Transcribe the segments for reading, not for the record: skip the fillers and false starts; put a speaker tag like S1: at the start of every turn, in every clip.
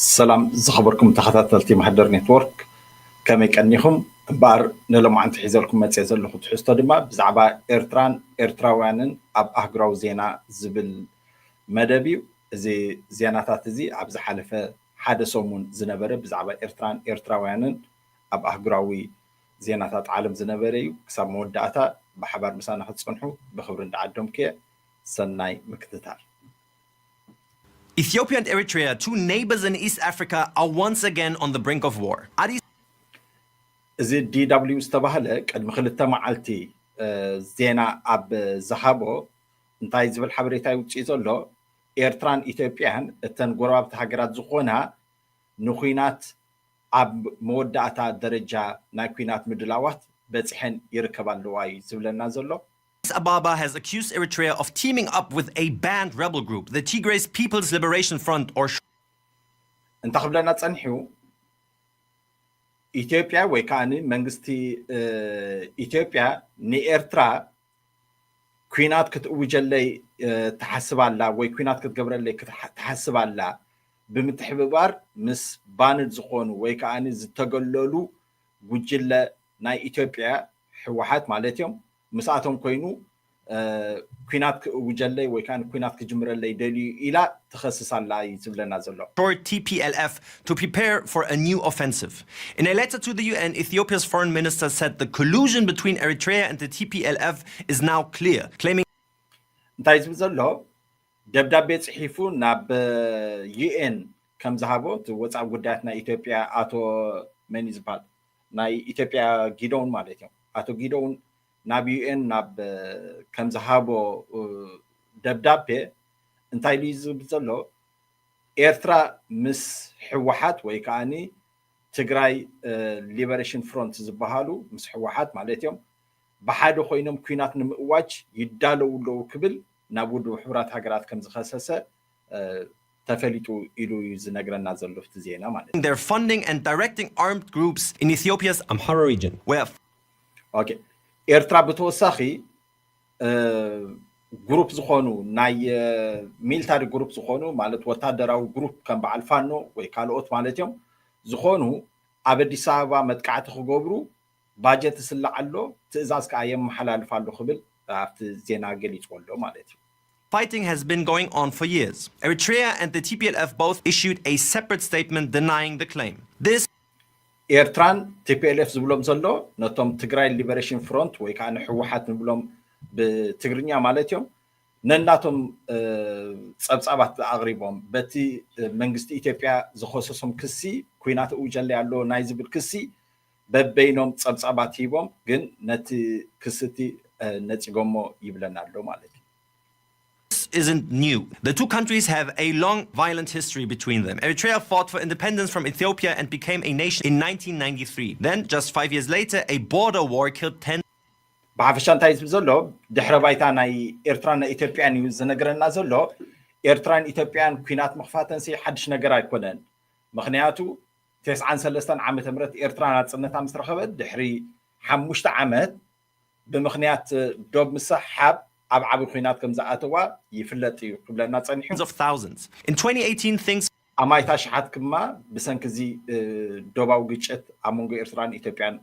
S1: سلام زخبركم تخطاتلتي محدر نتورك كما يكنيكم بار نلمعنت حيزلكم متسيزل لخد حستو دما بزعبا إرتراوانن أب أهجراو زينا زبل مدبيو زي زيناتات زي عبز حلفة حدا سومون زنبرة بزعبا إرتراوانن أب أهجراوي زيناتات عالم زنبريو كساب موداتا بحبار مسانا ختصنحو بخبرن دعدهم كي سناي مكتتار.
S2: Ethiopia and Eritrea, two neighbors in East Africa, are once again on the brink of war.
S1: زي دي دبليو استبهله قد خلته معلتي زينا اب زهابو انتاي زبل حبريتاي وچي زلو ኤርትራን ኢትዮጵያን እተን ጎረባብቲ ሃገራት ዝኾና ንኹናት ኣብ መወዳእታ ደረጃ ናይ ኩናት ምድላዋት በጽሐን ይርከባለዋ ዝብለና ዘሎ
S2: Addis Ababa has accused Eritrea of teaming up with a banned rebel group, the Tigray People's Liberation Front or
S1: እንታ ክብለና ጸንሒው ኢትዮጵያ ወይ ካኒ መንግስቲ ኢትዮጵያ ንኤርትራ ኩናት ክትውጀለይ ተሐስባላ ወይ ኩናት ክትገብረለይ ተሐስባላ ብምትሕብባር ምስ ባንድ ዝኾኑ ወይ ካኒ ዝተገለሉ ጉጅለ ናይ ኢትዮጵያ ሕወሓት ማለት እዮም ምስኣቶም ኮይኑ ኩናት ክውጀለይ ወይ ካኒ ኩናት ክጅምረለይ ደልዩ ኢላ ተኸስሳላ ይዝብለና ዘሎ
S2: TPLF to prepare for a new offensive. In a letter to the UN, Ethiopia's foreign minister said the collusion between Eritrea and the TPLF is now clear, claiming
S1: እንታይ ዝብል ዘሎ ደብዳቤ ጽሒፉ ናብ UN ከም ዝሃቦ ወፃኢ ጉዳያት ናይ ኢትዮጵያ አቶ መን ይዝባል ናይ ኢትዮጵያ ጊዶውን ማለት እዮም አቶ ጊዶውን ናብ UN ናብ ከም ዝሃቦ ደብዳቤ እንታይ ዝብል ዘሎ ኤርትራ ምስ ሕወሓት ወይ ካኒ ትግራይ ሊበሬሽን ፍሮንት ዝበሃሉ ምስ ሕወሓት ማለት እዮም ብሓደ ኮይኖም ኩናት ንምእዋጅ ይዳለውሎ ክብል ናብ ውድብ ሕብራት ሃገራት ከም ዝኸሰሰ ተፈሊጡ ኢሉ ዝነግረና ዘሎ ፍቲ ዜና ማለት
S2: they're funding and directing armed groups in Ethiopia's Amhara region where
S1: okay ኤርትራ ብተወሳኺ ግሩፕ ዝኾኑ ናይ ሚሊታሪ ግሩፕ ዝኾኑ ማለት ወታደራዊ ግሩፕ ከም በዓል ፋኖ ወይ ካልኦት ማለት እዮም ዝኾኑ ኣብ አዲስ አበባ መጥቃዕቲ ክገብሩ ባጀት ስላዓሎ ትእዛዝ ከዓ የመሓላልፋሉ ክብል ኣብቲ ዜና ገሊጽወሎ ማለት እዩ
S2: Fighting has been going on for years. Eritrea and the TPLF both issued a separate statement denying the claim. This
S1: ኤርትራን TPLF ዝብሎም ዘሎ ነቶም ትግራይ ሊበሬሽን ፍሮንት ወይ ከዓ ሕወሓት ንብሎም ብትግርኛ ማለት እዮም ነናቶም ጸብጻባት ኣቕሪቦም በቲ መንግስቲ ኢትዮጵያ ዝኸሰሶም ክሲ ኩናት ውጀለ ያሎ ናይ ዝብል ክሲ በበይኖም ጸብጻባት ሂቦም ግን ነቲ ክስቲ ነጽጎሞ ይብለና ኣሎ ማለት እዩ
S2: isn't new. The two countries have a long violent history between them. Eritrea fought for independence from Ethiopia and became a nation in 1993. Then, just 5 years later, a border war killed 10
S1: ብሓፈሻ እንታይ ዝብል ዘሎ ድሕረ ባይታ ናይ ኤርትራን ኢትዮጵያን እዩ ዝነገረና ዘሎ ኤርትራን ኢትዮጵያን ኩናት ምኽፋተንሲ ሓድሽ ነገር ኣይኮነን ምክንያቱ 93 ዓመተ ምህረት ኤርትራ ናጽነታ ምስ ረኸበት ድሕሪ 5 ዓመት ብምክንያት ዶብ ምሳሓብ ኣብ ዓቢ ኩናት ከም ዝኣተዋ ይፍለጥ እዩ ክብለና ጸኒሑ
S2: of thousands. In 2018, things
S1: ኣማይታ ሽሓት ክማ ብሰንኪ እዚ ዶባዊ ግጭት ኣብ መንጎ ኤርትራን ኢትዮጵያን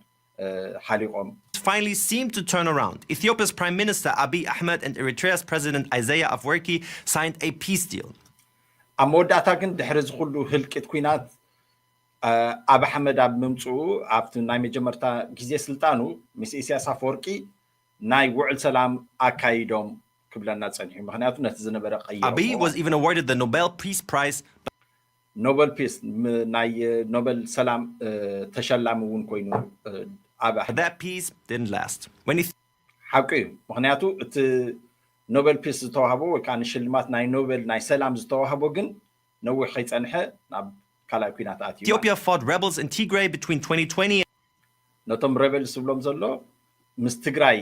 S1: ሓሊቆም
S2: finally seemed to turn around. Ethiopia's Prime Minister Abiy Ahmed and Eritrea's President Isaias Afwerki signed a peace deal.
S1: ኣብ መወዳእታ ግን ድሕሪ ዝኩሉ ህልቂት ኩናት ኣብ ኣሕመድ ኣብ ምምፅኡ ኣብቲ ናይ መጀመርታ ግዜ ስልጣኑ ምስ ኢሳያስ አፈወርቂ ናይ ውዕል ሰላም ኣካይዶም ክብለና ጸኒሑ ምክንያቱ ነቲ ዝነበረ ቀይሮ
S2: Abiy was even awarded the Nobel Peace Prize.
S1: ኖበል ፒስ ናይ ኖበል ሰላም ተሸላሚ እውን ኮይኑ
S2: That peace didn't last. When
S1: ሓቂ እዩ ምክንያቱ እቲ ኖበል ፒስ ዝተዋህቦ ወይ ከዓ ሽልማት ናይ ኖበል ናይ ሰላም ዝተዋህቦ ግን ነዊሕ ከይጸንሐ ናብ ካልኣይ ኩናት ኣትዩ
S2: Ethiopia fought rebels in Tigray between 2020
S1: ነቶም ሬቤልስ ዝብሎም ዘሎ ምስ ትግራይ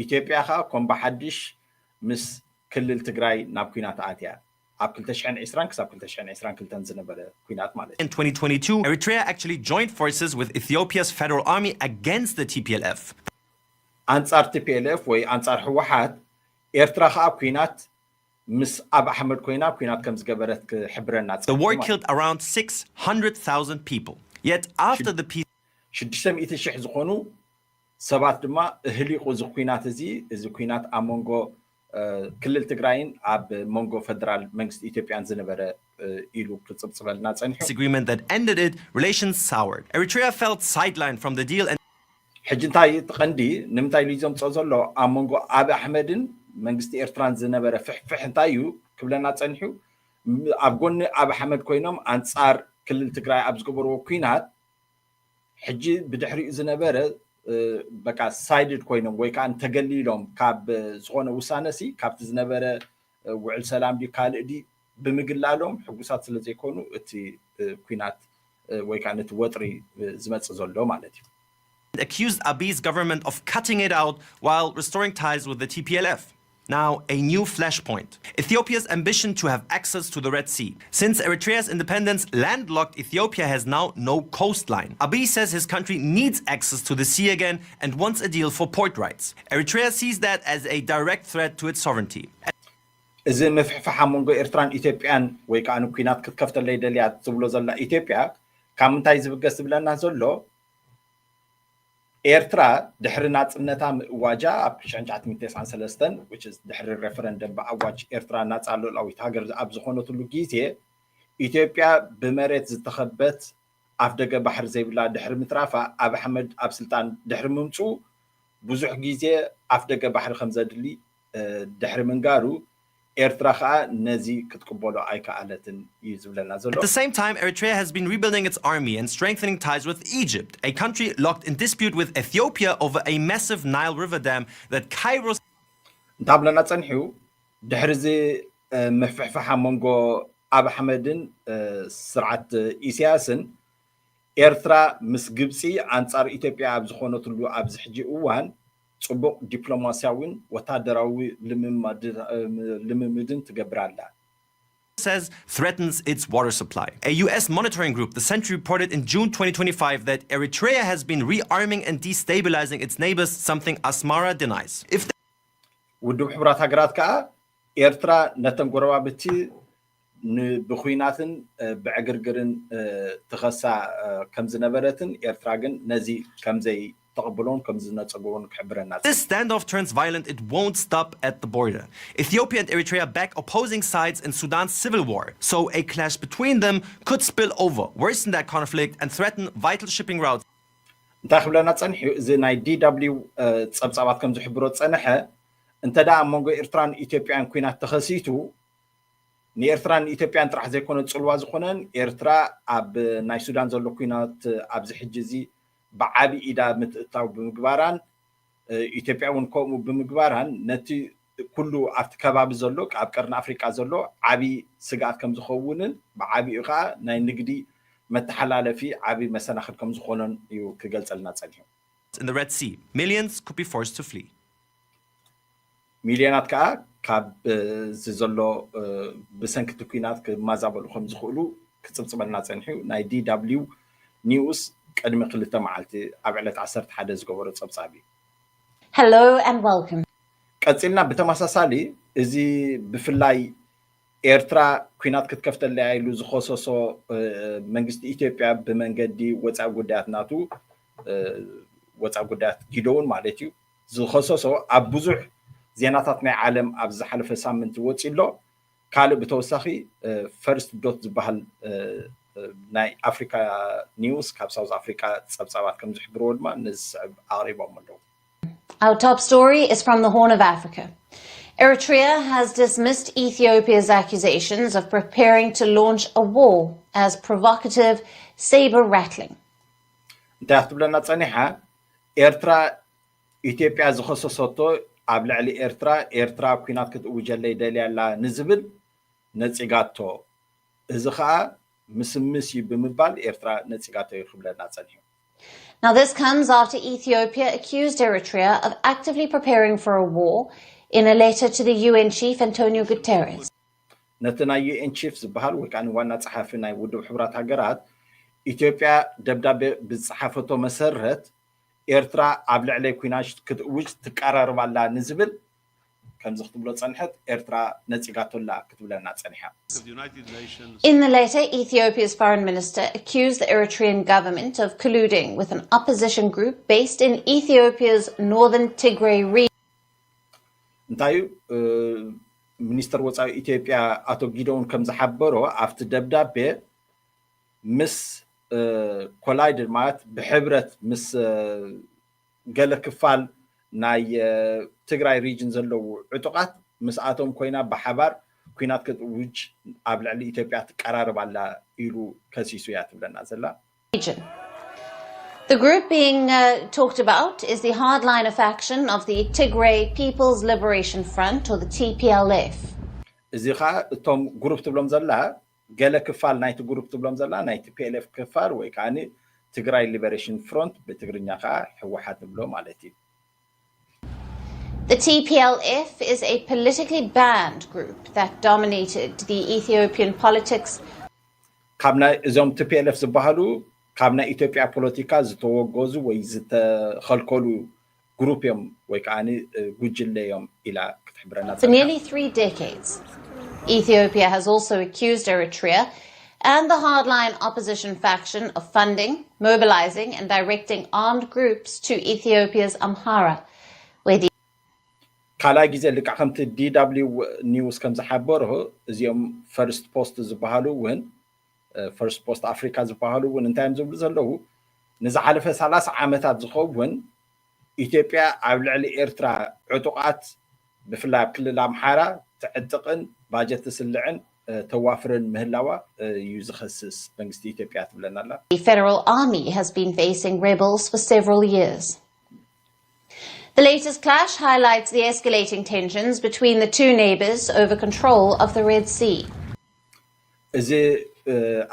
S1: ኢትዮጵያ ከዓ ከም ብሓድሽ ምስ ክልል ትግራይ ናብ ኩናት ኣትያ ኣብ 2020 ክሳብ 2022 ዝነበረ ኩናት ማለት
S2: in 2022, Eritrea actually joined forces with Ethiopia's federal army against the TPLF.
S1: አንጻር TPLF ወይ አንጻር ሕወሓት ኤርትራ ከዓ ኩናት مس أب أحمد كوينات كم زجبرت كحبرنا.
S2: The war killed around 600,000 people. Yet after the peace,
S1: شدشتم إتشح زخونو سبات ما هليقو زخوينات إذا كوينات أمونغو كل التجراين عب مونغو فدرال منجست إثيوبيان زنبرة إلو كتصبصب الناس أنحو.
S2: Agreement that ended it, relations soured. Eritrea felt sidelined from the deal and
S1: حجنتاي تقندي نمتاي ليزم تصلو أمونغو أبي أحمدن منجست إيرتران زنبرة فحنتايو كبلنا تنحو أبغون أبي أحمد كوينهم أنصار كل التجراي أبزقبرو كوينات حجي بدحري زنبرة بقى سايدد كوينهم ويكان تقليلهم كاب زغونه وسانسي كاب تزنبرة وعلى سلام دي قال دي بمقلالهم حقوسات سلزي يكونوا اتي كوينات ويكانت وطري زمت زولو مالتي.
S2: accused Abiy's government of cutting it out while restoring ties with the TPLF. Now, a new flashpoint. Ethiopia's ambition to have access to the Red Sea. Since Eritrea's independence, landlocked Ethiopia has now no coastline. Abiy says his country needs access to the sea again and wants a deal for port rights. Eritrea sees that as a direct threat to its sovereignty.
S1: إذا مفحفح مونغو إيرتران إثيوبيان ويكانوا كينات كتكفت اللي دليات تبلو زلا إثيوبيا كم تايز بقص بلنا زلو إيرترا دحر ناتنتا واجا أب شنجات 1993 which is دحر الريفرندم بأواج إيرترا نات على الأويت هاجر أب زخونة تلوجيزي إثيوبيا بمرت زتخبت أفدق بحر زي بلا دحر مترافع أب أحمد أب سلطان دحر ممتو بزح جيزي أفدق بحر خمسة دلي دحر منقارو At the
S2: same time, Eritrea has been rebuilding its army and strengthening ties with Egypt, a country locked in dispute with Ethiopia over a massive Nile River dam that Cairo...
S1: ኤርትራ ምስ ግብፂ አንጻር ኢትዮጵያ ኣብ ዝኾነትሉ ኣብዚ ሕጂ እዋን ጽቡቕ ዲፕሎማሲያውን ወታደራዊ ልምምድን ትገብር ኣላ
S2: says threatens its water supply. A US monitoring group, the Century, reported in June 2025 that Eritrea has been rearming and destabilizing its neighbors, something Asmara denies.
S1: ውድብ ሕብራት ሃገራት ከዓ ኤርትራ ነተን ጎረባብቲ ብኹይናትን ብዕግርግርን ትኸሳ ከም ዝነበረትን ኤርትራ ግን ነዚ ከምዘይ ተቀብሎን ከም ዝነጸጎን ክሕብረና
S2: This standoff turns violent. It won't stop at the border. Ethiopia and Eritrea back opposing sides in Sudan's civil war, so a clash between them could spill over, worsen that conflict and threaten vital shipping routes.
S1: እንታይ ክብለና ጸኒሑ እዚ ናይ DW ጸብጻባት ከም ዝሕብሮ ጸንሐ እንተዳ መንጎ ኤርትራን ኢትዮጵያን ኩናት ተኸሲቱ ንኤርትራን ኢትዮጵያን ጥራሕ ዘይኮነ ጽልዋ ዝኾነን ኤርትራ ኣብ ናይ ሱዳን ዘሎ ኩናት ኣብዚ ሕጂ እዚ ብዓቢ ኢዳ ምትእታው ብምግባራን ኢትዮጵያ እውን ከምኡ ብምግባራን ነቲ ኩሉ ኣብቲ ከባቢ ዘሎ ኣብ ቀርኒ ኣፍሪቃ ዘሎ ዓቢ ስጋኣት ከም ዝኸውንን ብዓቢኡ ከዓ ናይ ንግዲ መተሓላለፊ ዓቢ መሰናኽል ከም ዝኾነን እዩ ክገልጸልና ጸኒሑ
S2: In the Red Sea, millions could be forced to flee.
S1: ሚልዮናት ከዓ ካብ ዘሎ ብሰንኪቲ ኩናት ክማዛበሉ ከም ዝኽእሉ ክጽብጽበልና ጸኒሑ ናይ DW ኒውስ ቅድሚ 2 መዓልቲ ኣብ ዕለት 11 ዝገበሮ ጸብጻቢ
S3: Hello and welcome.
S1: ቀጽልና ብተመሳሳሊ እዚ ብፍላይ ኤርትራ ኩናት ክትከፍተለ ኢሉ ዝኸሰሶ መንግስቲ ኢትዮጵያ ብመንገዲ ወጻኢ ጉዳያት ናቱ ወጻኢ ጉዳያት ጊዶውን ማለት እዩ ዝኸሰሶ ኣብ ብዙሕ ዜናታት ናይ ዓለም ኣብ ዝሓለፈ ሳምንት ወፂሎ ካልእ ብተወሳኺ ፈርስት ዶት ዝበሃል ናይ ኣፍሪካ ኒውስ ካብ ሳውዝ ኣፍሪካ ጸብጻባት ከም ዝሕብርዎ ድማ ንዝስዕብ ኣቕሪቦም ኣለዉ
S3: Our top story is from the Horn of Africa. Eritrea has dismissed Ethiopia's accusations of preparing to launch a war as provocative, saber-rattling.
S1: እንታይ ክትብለና ጸኒሓ ኤርትራ ኢትዮጵያ ዝኸሰሰቶ ኣብ ልዕሊ ኤርትራ ኩናት ክትእውጀለይ ደልያላ ንዝብል ነጺጋቶ እዚ ከዓ ምስምስ ብምባል ኤርትራ ነጺጋቶ ይኽብለና ጸኒሑ
S3: Now this comes after Ethiopia accused Eritrea of actively preparing for a war in a letter to the UN chief Antonio Guterres.
S1: ነቲ ናይ UN chief ዝበሃል ወይ ከዓ ዋና ጸሓፊ ናይ ውድብ ሕብራት ሃገራት ኢትዮጵያ ደብዳቤ ብጽሓፈቶ መሰረት ኤርትራ ኣብ ልዕሊ ኩናት ክትእውጅ ትቀራርባላ ንዝብል كم زختبلو تصنحت إرترا نتيجاتولا كتبلنا تصنحها.
S3: In the letter, Ethiopia's foreign minister accused the Eritrean government of colluding with an opposition group based in Ethiopia's northern Tigray region.
S1: انتايو ሚኒስትር ወፃኢ ኢትዮጵያ አቶ ጊዶን ከም ዝሓበሮ ኣብቲ ደብዳቤ ምስ ኮላይድድ ማለት ብሕብረት ምስ ገለ ክፋል ናይ ትግራይ ሪጅን ዘለዉ ዕጡቃት ምስ ኣቶም ኮይና ብሓባር ኩናት ክትውጅ ኣብ ልዕሊ ኢትዮጵያ ትቀራረብ ኣላ ኢሉ ከሲሱ እያ ትብለና ዘላ።
S3: The group being talked about is the hardliner faction of the Tigray People's Liberation Front, or the TPLF.
S1: እዚ ኸዓ እቶም ግሩፕ ትብሎም ዘላ ገለ ክፋል ናይቲ ግሩፕ ትብሎም ዘላ ናይ TPLF ክፋል ወይ ከዓኒ ትግራይ ሊበሬሽን ፍሮንት ብትግርኛ ኸዓ ሕወሓት ትብሎ ማለት እዩ።
S3: The TPLF is a politically banned group that dominated the Ethiopian politics.
S1: ካብ ናይ እዞም TPLF ዝበሃሉ ካብ ናይ ኢትዮጵያ ፖለቲካ ዝተወገዙ ወይ ዝተኸልከሉ ግሩፕ እዮም ወይ ከዓኒ ጉጅለ እዮም ኢላ ክትሕብረና።
S3: For nearly 3 decades, Ethiopia has also accused Eritrea and the hardline opposition faction of funding, mobilizing, and directing armed groups to Ethiopia's Amhara, where the
S1: ካልኣይ ግዜ ልቃ ከምቲ DW ኒውስ ከም ዝሓበሮ እዚኦም ፈርስት ፖስት ዝበሃሉ እውን ፈርስት ፖስት ኣፍሪካ ዝበሃሉ እውን እንታይ ዝብሉ ዘለዉ ንዝሓለፈ 30 ዓመታት ዝኸውን ኢትዮጵያ ኣብ ልዕሊ ኤርትራ ዕጡቃት ብፍላይ ኣብ ክልል ኣምሓራ ትዕጥቅን ባጀት ትስልዕን ተዋፍርን ምህላዋ እዩ ዝኸስስ መንግስቲ ኢትዮጵያ ትብለና ኣላ።
S3: The federal army has been facing rebels for several years. The latest clash highlights the escalating tensions between the two neighbors over control of the Red Sea.
S1: እዚ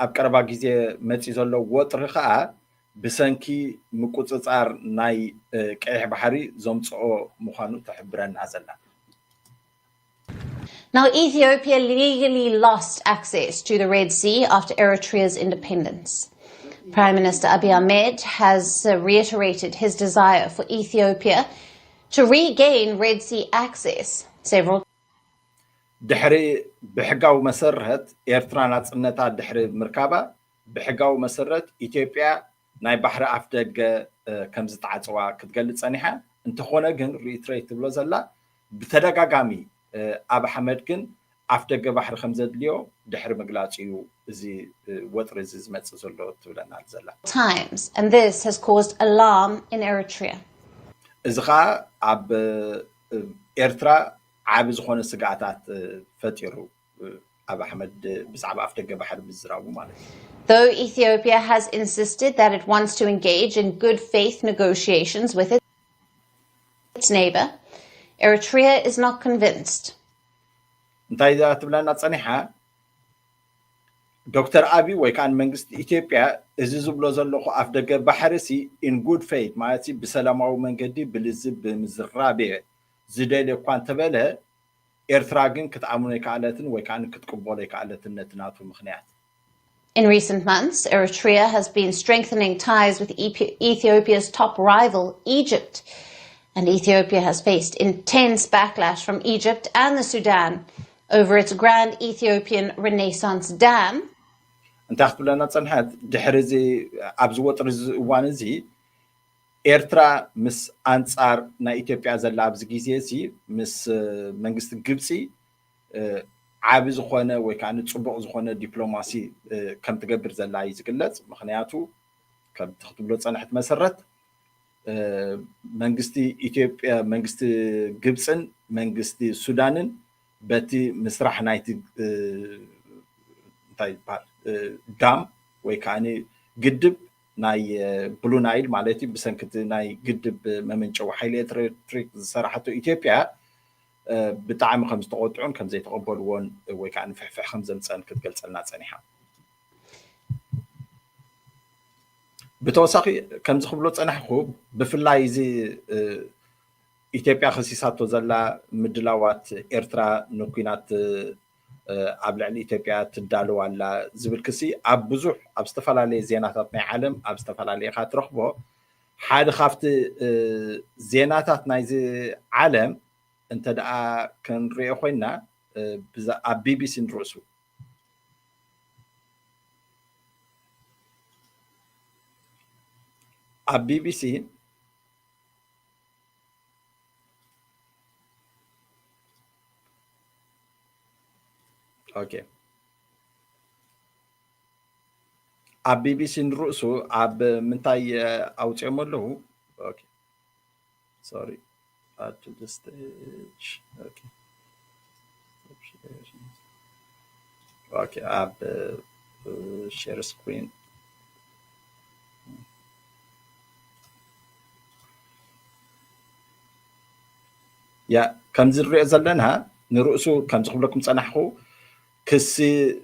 S1: ኣብ ቀረባ ግዜ መፂ ዘሎ ወጥሪ ከዓ ብሰንኪ ምቁፅፃር ናይ ቀይሕ ባሕሪ ዘምፅኦ ምዃኑ ትሕብረና ዘላ።
S3: Now, Ethiopia legally lost access to the Red Sea after Eritrea's independence. Prime Minister Abiy Ahmed has reiterated his desire for Ethiopia to regain Red Sea access several
S1: ድሕሪ ብሕጋዊ መሰረት ኤርትራ ናጽነታ ድሕሪ ምርካባ ብሕጋዊ መሰረት ኢትዮጵያ ናይ ባሕሪ ኣፍ ደገ ከም ዝተዓጽዋ ክትገልጽ ጸኒሓ እንተኾነ ግን ሪትሬት ትብሎ ዘላ ብተደጋጋሚ ኣብ ኣሕመድ ግን ኣፍ ደገ ባሕሪ ከም ዘድልዮ ድሕሪ ምግላጽ እዩ እዚ ወጥሪ እዚ ዝመጽእ ዘሎ ትብለና ዘላ
S3: times, and this has caused alarm in Eritrea.
S1: እዚ ኸዓ ኣብ ኤርትራ ዓብ ዝኾነ ስጋኣታት ፈጢሩ ኣብ ኣሕመድ ብዛዕባ ኣፍ ደገ ባሕሪ ብዝራቡ ማለት እዩ።
S3: Though Ethiopia has insisted that it wants to engage in good faith negotiations with its neighbor, Eritrea is not convinced.
S1: እንታይ ትብለና ጸኒሓ ዶክተር አብይ ወይ ካን መንግስቲ ኢትዮጵያ እዚ ዝብሎ ዘለኹ ኣፍ ደገ ባሕሪ ሲ in good faith ማለት ብሰላማዊ መንገዲ ብልዝብ ብምዝራቤ ዝደልየ እኳ እንተበለ ኤርትራ ግን ክትኣምኖ ይከኣለትን ወይ ካን ክትቅበሎ ይከኣለትን ነትናቱ ምክንያት።
S3: In recent months, Eritrea has been strengthening ties with Ethiopia's top rival, Egypt. And Ethiopia has faced intense backlash from Egypt and the Sudan over its Grand Ethiopian Renaissance Dam.
S1: እንታይ ክትብለና ጸንሐት ድሕሪ እዚ ኣብዚ ወጥሪ እዋን እዚ ኤርትራ ምስ አንጻር ናይ ኢትዮጵያ ዘላ ኣብዚ ግዜ እዚ ምስ መንግስቲ ግብፂ ዓብ ዝኾነ ወይ ከዓ ጽቡቕ ዝኾነ ዲፕሎማሲ ከም ትገብር ዘላ እዩ ዝግለጽ። ምክንያቱ ከም ትኽትብሎ ጸንሐት መሰረት መንግስቲ ኢትዮጵያ መንግስቲ ግብፅን መንግስቲ ሱዳንን በቲ ምስራሕ ናይቲ እንታይ ይባል ዳም ወይ ካኒ ግድብ ናይ ብሉ ናይል ማለት ብሰንክቲ ናይ ግድብ መመንጨዊ ሓይሊ ኤሌክትሪክ ዝሰራሕቶ ኢትዮጵያ ብጣዕሚ ከም ዝተቆጥዑን ከም ዘይተቀበልዎን ወይ ካኒ ፍሕፍሕ ከም ዘምፀን ክትገልጸልና ጸኒሓ። ብተወሳኺ ከም ዝኽብሎ ጸናሕኹ ብፍላይ እዚ ኢትዮጵያ ከሲሳቶ ዘላ ምድላዋት ኤርትራ ንኩናት ኣብ ልዕሊ ኢትዮጵያ ትዳለዋ ኣላ ዝብል ክሲ ኣብ ብዙሕ ኣብ ዝተፈላለየ ዜናታት ናይ ዓለም ኣብ ዝተፈላለየ ኢኻ ትረኽቦ። ሓደ ካብቲ ዜናታት ናይዚ ዓለም انت دقا كان رئي خوينا بي بي سي نرؤسو بي بي سي اوكي بي بي سي نرؤسو منتاي اوصيهم له اوكي sorry add to the stage okay okay share screen يا كم زرع زلنا نرؤسو كم زخبلكم صنحو كسي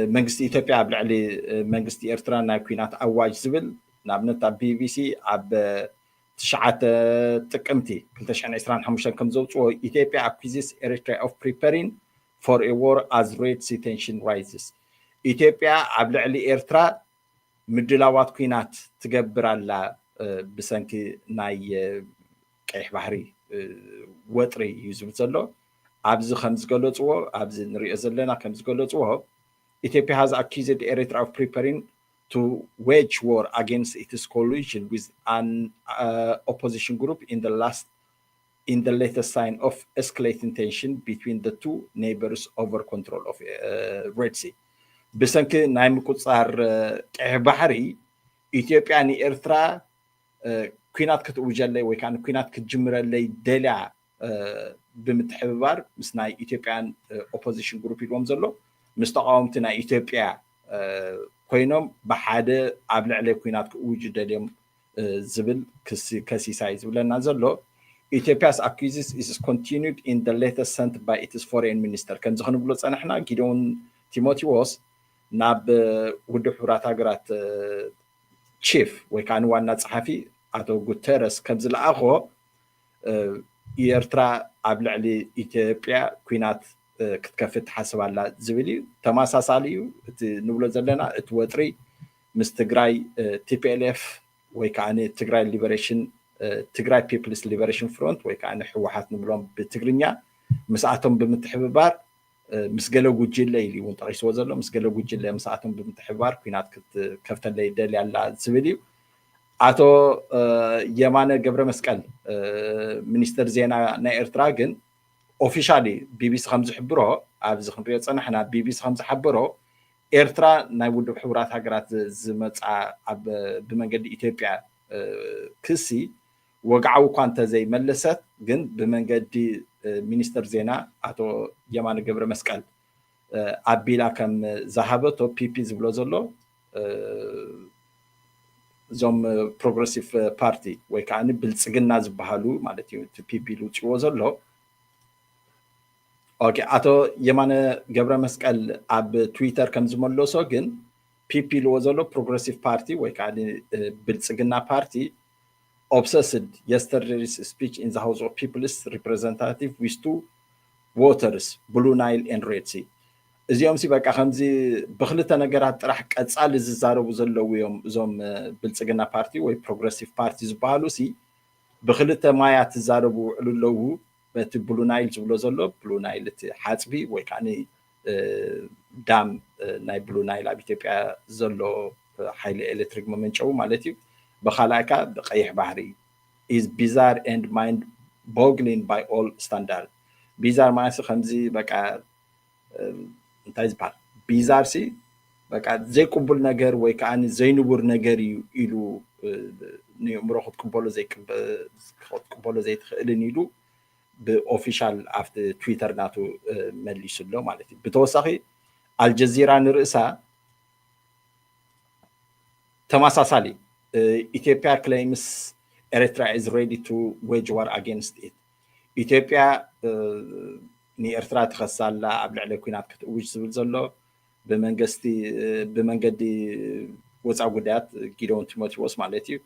S1: منجستي إثيوبيا على منجستي إرترا ناكوينات أواج زبل نابنت بي بي سي تشعة تكمتي كنت شحن عسران حمشان كم زوج إثيوبيا accuses Eritrea of preparing for a war as Red Sea tension rises. إثيوبيا على إرترا مدلاوات كوينات تجبر على بسنك ناي كيح بحري وطري يزبط زلو عبز خمس قلوتو عبز نريء زلنا خمس قلوتو Ethiopia has accused Eritrea of preparing to wage war against its coalition with an opposition group in the latest sign of escalating tension between the two neighbors over control of Red Sea. بسنك نايم كوصار كيح بحري إثيوبيا ني إرترا كوينات كتوجلي وكان كوينات كتجمر لي دلع بمتحبار مسنا إثيوبيان opposition group يلوم زلو مستقاومتنا إثيوبيا كوينوم بحادة عبل عليه كوينات كوجد اليوم زبل كسي سايز ولنا زلو Ethiopia accuses is continued in the letter sent by its foreign minister كان زخن بلوص أنا جيدون تيموثيوس ناب ودو حورات هاجرات تشيف وكان وانا صحفي أتو غوتيرس كم زلأخو إيرترا عبل على إثيوبيا كوينات كتكفت حسب على زبلي تماساساليو نبلو زلنا اتوتري مستقراي تي بي ال اف وكان تقراي ليبريشن تقراي بيبلز ليبريشن فرونت وكان حوحات نبلهم بتقرنيا مساعتهم بمتحبار مسقلو وجيل ليلي ونطريش وزلو مسقلو وجيل لي مساعتهم بمتحبار كوينات كفت اللي دالي على زبلي عطو يمانه قبر مسقل منستر زينا نا إرترا جن اوفيشالي بي بي سي خمس حبرو ابز خنريو صنحنا بي بي سي خمس حبرو إرترا ناي ودو حورات هاجرات زمصا بمنجد إثيوبيا كسي وقعو كانت زي ملست جن بمنجد منستر زينا عطو يمانه قبر مسقل ابيلا كم ذهبتو بي بي زبلو زلو زوم بروغريسيف بارتي وكان بلصقنا زبحالو معناتيو بي بي لوچو زلو اوكي اتو يمانه قبر مسقل اب تويتر كم زملوسو جن بي بي لو زلو بروغريسيف بارتي وكان بلصقنا بارتي obsessed yesterday's speech in the House of People's Representative with two waters Blue Nile and Red Sea እዚኦም ሲ በቃ ከምዚ ብክልተ ነገራት ጥራሕ ቀጻሊ ዝዛረቡ ዘለው እዮም እዞም ብልጽግና ፓርቲ ወይ ፕሮግሬሲቭ ፓርቲ ዝበሃሉ ሲ ብክልተ ማያት ዝዛረቡ ውዕሉለው በቲ ብሉ ናይል ዝብሎ ዘሎ ብሉ ናይል እቲ ሓፅቢ ወይ ከዓ ዳም ናይ ብሉ ናይል ኣብ ኢትዮጵያ ዘሎ ሓይሊ ኤሌክትሪክ መመንጨው ማለት እዩ ብኻልኣይካ ብቀይሕ ባሕሪ is bizarre and mind boggling by all standard bizarre ማለት ከምዚ በቃ እንታይ ዝባል ቢዛር ሲ በቃ ዘይቅቡል ነገር ወይ ከዓ ዘይንቡር ነገር ኢሉ ንእምሮ ክትቅበሎ ዘይትኽእልን ኢሉ ብኦፊሻል ኣብቲ ትዊተር ናቱ መሊሱሎ ማለት እዩ ብተወሳኺ አልጀዚራ ንርእሳ ተመሳሳሊ ኢትዮጵያ claims Eritrea is ready to wage war against it ኢትዮጵያ ንኤርትራ ተኸሳላ ኣብ ልዕሊ ኩናት ክትእውጅ ዝብል ዘሎ ብመንገዲ ወፃኢ ጉዳያት ጊዶን ቲሞቴዎስ ማለት እዩ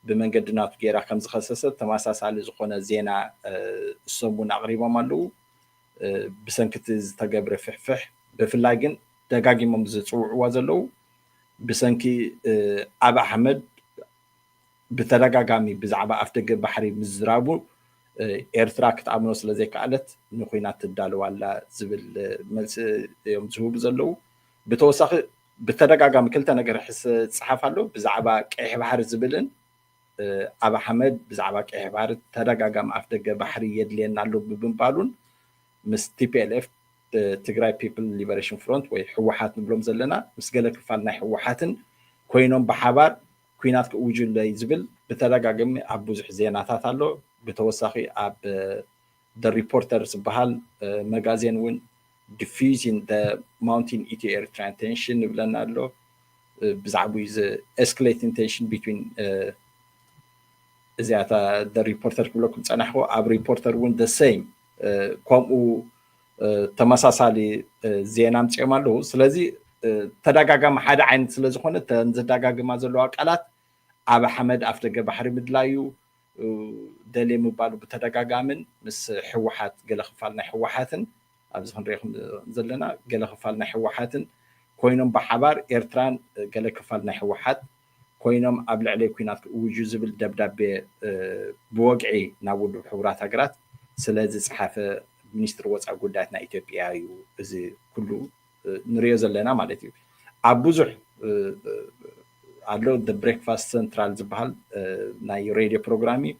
S1: ብመንገዲ ናቱ ጌራ ከም ዝኸሰሰት ተመሳሳሊ ዝኾነ ዜና ሰሙን ኣቕሪቦም ኣለዉ ብሰንኪቲ ዝተገብረ ፍሕፍሕ ብፍላይ ግን ደጋጊሞም ዝፅውዕዋ ዘለዉ ብሰንኪ ኣብ ኣሕመድ ብተደጋጋሚ ብዛዕባ ኣፍደገ ባሕሪ ምዝራቡ ኤርትራ ክትኣምኖ ስለ ዘይከኣለት ንኩናት ትዳለዋ ኣላ ዝብል መልሲ እዮም ዝህቡ ዘለዉ ብተወሳኺ ብተደጋጋሚ ክልተ ነገር ዝፅሓፍ ኣሎ ብዛዕባ ቀይሕ ባሕሪ ዝብልን ኣብ ኣሕመድ ብዛዕባ ቀይሕ ባሕሪ ተደጋጋሚ ኣፍ ደገ ባሕሪ የድልየና ኣሎ ብምባሉን ምስ ቲፒኤልኤፍ ትግራይ ፒፕል ሊበሬሽን ፍሮንት ወይ ሕወሓት ንብሎም ዘለና ምስ ገለ ክፋል ናይ ሕወሓትን ኮይኖም ብሓባር ኩናት ክእውጁለይ ዝብል ብተደጋጋሚ ኣብ ብዙሕ ዜናታት ኣሎ ብተወሳኺ ኣብ ደ ሪፖርተር ዝበሃል መጋዜን እውን diffusing the mountain Etio-Eritrean tension ንብለና ኣሎ ብዛዕባ escalating tension between እዚኣታ ደ ሪፖርተር ክብለኩም ፀናሕኮ ኣብ ሪፖርተር እውን the same ከምኡ ተመሳሳሊ ዜና ምፅኦም ኣለዉ ስለዚ ተደጋጋሚ ሓደ ዓይነት ስለ ዝኾነ ተንዘዳጋግማ ዘለዋ ቃላት ኣብ ኣሕመድ ኣፍ ደገ ባሕሪ ምድላዩ ደልየ ምባሉ ብተደጋጋምን ምስ ሕወሓት ገለ ክፋል ናይ ሕወሓትን ኣብዚ ክንሪኦም ዘለና ገለ ክፋል ናይ ሕወሓትን ኮይኖም ብሓባር ኤርትራን ገለ ክፋል ናይ ሕወሓት ኮይኖም ኣብ ልዕሊ ኩናት ክእውጁ ዝብል ደብዳቤ ብወግዒ ናብ ውድብ ሕቡራት ሃገራት ስለዚ ዝፀሓፈ ሚኒስትሪ ወፃኢ ጉዳያት ናይ ኢትዮጵያ እዩ እዚ ኩሉ ንሪኦ ዘለና ማለት እዩ ኣብ ብዙሕ ኣሎ ደ ብሬክፋስት ሰንትራል ዝበሃል ናይ ሬድዮ ፕሮግራም እዩ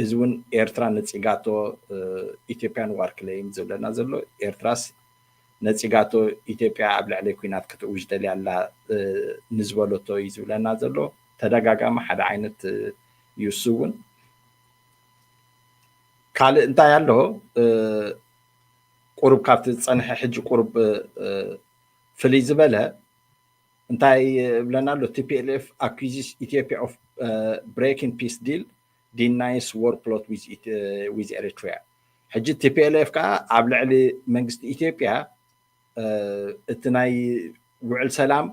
S1: እዚ እውን ኤርትራ ነፂጋቶ ኢትዮጵያን ዋር ክሌም ዝብለና ዘሎ ኤርትራስ ነፂጋቶ ኢትዮጵያ ኣብ ልዕሊ ኩናት ክትእውጅ ደልያ ኣላ ንዝበለቶ እዩ ዝብለና ዘሎ ተደጋጋሚ ሓደ ዓይነት እዩ እሱ እውን ካልእ እንታይ ኣሎ ቁሩብ ካብቲ ዝፀንሐ ሕጂ ቁሩብ ፍልይ ዝበለ እንታይ ብለና ኣሎ ቲፒኤልኤፍ accuses Ethiopia of breaking peace deal denies war plot with Eritrea ሕጂ ቲፒኤልኤፍ ከዓ ኣብ ልዕሊ መንግስቲ ኢትዮጵያ እቲ ናይ ውዕል ሰላም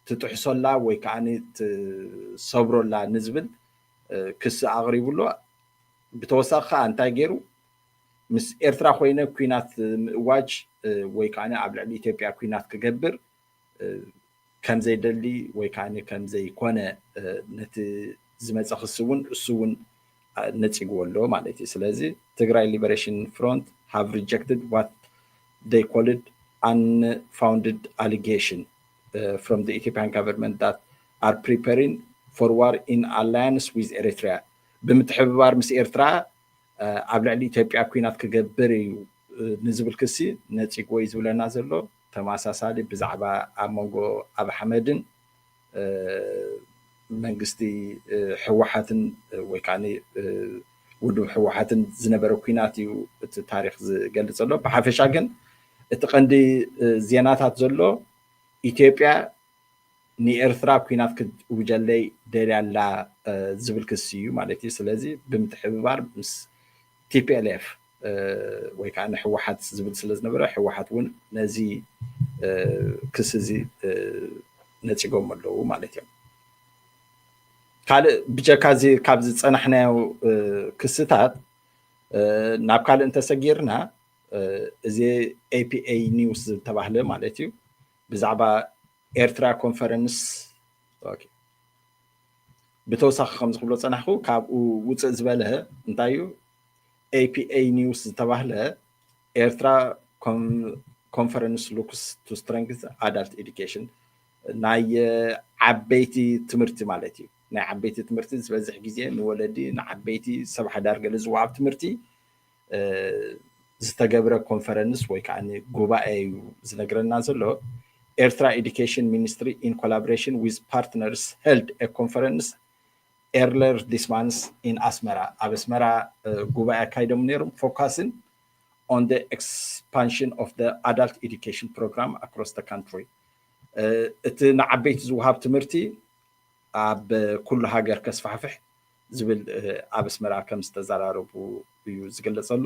S1: ትጥሕሶላ ወይ ከዓኒ ትሰብሮላ ንዝብል ክሲ ኣቕሪቡሎ ብተወሳኺ ከዓ እንታይ ገይሩ ምስ ኤርትራ ኮይነ ኩናት ምእዋጅ ወይ ከዓኒ ኣብ ልዕሊ ኢትዮጵያ ኩናት ክገብር ከም ዘይደሊ ወይ ከዓኒ ከም ዘይኮነ ነቲ ዝመፀ ክሲ እውን እሱ እውን ነፂግዎ ኣሎ ማለት እዩ ስለዚ ትግራይ ሊበሬሽን ፍሮንት have rejected what they called unfounded allegation from the Ethiopian government that are preparing for war in alliance with Eritrea ብምትሕብባር ምስ ኤርትራ ኣብ ልዕሊ ኢትዮጵያ ኩናት ክገብር እዩ ንዝብል ክሲ ነፂግዎ እዩ ዝብለና ዘሎ ተመሳሳሊ ብዛዕባ ኣብ መንጎ ኣብ ኣሕመድን መንግስቲ ሕወሓትን ወይ ከዓኒ ውድብ ሕወሓትን ዝነበረ ኩናት እዩ እቲ ታሪክ ዝገልፅ ዘሎ ብሓፈሻ ግን እቲ ቀንዲ ዜናታት ዘሎ ኢትዮጵያ ንኤርትራ ኩናት ክትውጀለይ ደልያ ኣላ ዝብል ክሲ እዩ ማለት እዩ ስለዚ ብምትሕብባር ምስ ቲፒኤልኤፍ ወይ ከዓ ሕወሓት ዝብል ስለ ዝነበረ ሕወሓት እውን ነዚ ክሲ እዚ ነፂጎም ኣለዉ ማለት እዮም ካልእ ብጀካ እዚ ካብ ዝፀናሕናዮ ክስታት ናብ ካልእ እንተሰጊርና እዚ ኤፒኤ ኒውስ ዝተባህለ ማለት እዩ ብዛዕባ ኤርትራ ኮንፈረንስ ብተወሳኺ ከም ዝክብሎ ፀናሕኩ ካብኡ ውፅእ ዝበለ እንታይ እዩ ኤፒኤ ኒውስ ዝተባህለ ኤርትራ ኮንፈረንስ ሉክስ ቱ ስትሬንግዝ ኣዳልት ኤዱኬሽን ናይ ዓበይቲ ትምህርቲ ማለት እዩ ናይ ዓበይቲ ትምህርቲ ዝበዝሕ ግዜ ንወለዲ ንዓበይቲ ሰብ ሓዳር ገለ ዝወሃብ ትምህርቲ ዝተገብረ ኮንፈረንስ ወይ ከዓ ጉባኤ እዩ ዝነግረና ዘሎ ኤርትራ ኤዱኬሽን ሚኒስትሪ ኢን ኮላቦሬሽን ዊዝ ፓርትነርስ ሄልድ ኤ ኮንፈረንስ earlier this month in Asmara. ኣብ ኣስመራ ጉባኤ አካይዶም ነይሮም focusing on the expansion of the adult education program across the country. እቲ ንዓበይቲ ዝወሃብ ትምህርቲ ኣብ ኩሉ ሃገር ከስፋሕፍሕ ዝብል ኣብ ኣስመራ ከም ዝተዘራረቡ እዩ ዝገልጽ ዘሎ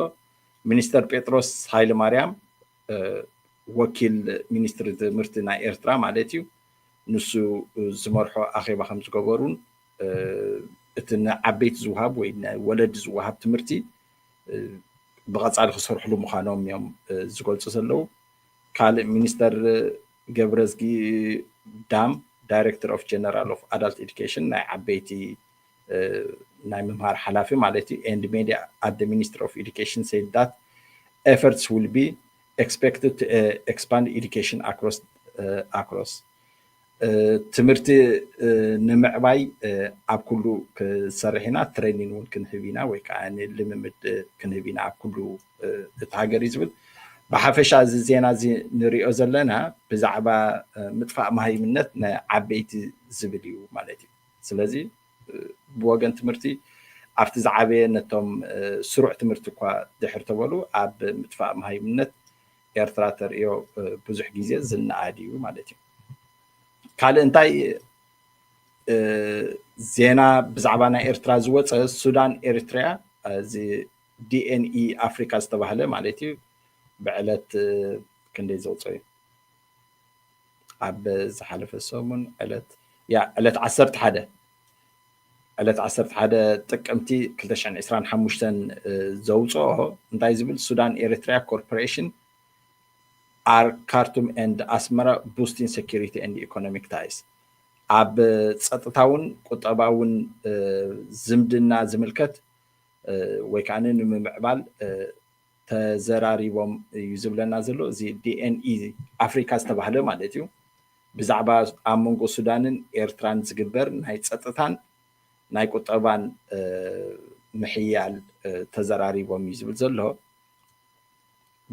S1: ሚኒስተር ጴጥሮስ ሃይለማርያም ወኪል ሚኒስትሪ ትምህርቲ ናይ ኤርትራ ማለት እዩ ንሱ ዝመርሖ ኣኼባ ከም ዝገበሩን እቲ ንዓበይቲ ዝወሃብ ወይ ወለዲ ዝወሃብ ትምህርቲ ብቐጻሊ ክሰርሕሉ ምዃኖም እዮም ዝገልጹ ዘለዉ ካልእ ሚኒስተር ገብረዝጊ ዳም ዳይሬክተር ኦፍ ጀነራል ኦፍ አዳልት ኤዱኬሽን ናይ ዓበይቲ ናይ ምምሃር ሓላፊ ማለት እዩ and media at the Ministry of Education said that efforts will be expected to expand education across ትምህርቲ ንምዕባይ ኣብ ኩሉ ክሰርሕ ኢና ትሬኒንግ እውን ክንህብ ኢና ወይ ከዓ ልምምድ ክንህብ ኢና ኣብ ኩሉ እቲ ሃገር እዩ ዝብል ብሓፈሻ እዚ ዜና እዚ ንሪኦ ዘለና ብዛዕባ ምጥፋእ መሃይምነት ንዓበይቲ ዝብል እዩ ማለት እዩ ስለዚ ብወገን ትምህርቲ ኣብቲ ዝዓበየ ነቶም ስሩዕ ትምህርቲ እኳ ድሕር ተበሉ ኣብ ምጥፋእ መሃይምነት ኤርትራ ተርእዮ ብዙሕ ግዜ ዝነኣድ እዩ ማለት እዩ ካልእ እንታይ ዜና ብዛዕባ ናይ ኤርትራ ዝወፀ ሱዳን ኤርትራ እዚ ዲኤንኢ ኣፍሪካ ዝተባሃለ ማለት እዩ ብዕለት ክንደይ ዘውፅኦ እዩ ኣብ ዝሓለፈ ሰሙን ዕለት 11 ጥቅምቲ 2025 ዘውፅኦ እንታይ ዝብል ሱዳን ኤርትራ ኮርፖሬሽን are Khartoum and Asmara boosting security and economic ties. ኣብ ፀጥታውን ቁጠባውን ዝምድና ዝምልከት ወይ ከዓ ንምምዕባል ተዘራሪቦም እዩ ዝብለና ዘሎ እዚ ዲኤንኢ ኣፍሪካ ዝተባሃለ ማለት እዩ ብዛዕባ ኣብ መንጎ ሱዳንን ኤርትራን ዝግበር ናይ ፀጥታን ናይ ቁጠባን ምሕያል ተዘራሪቦም እዩ ዝብል ዘሎ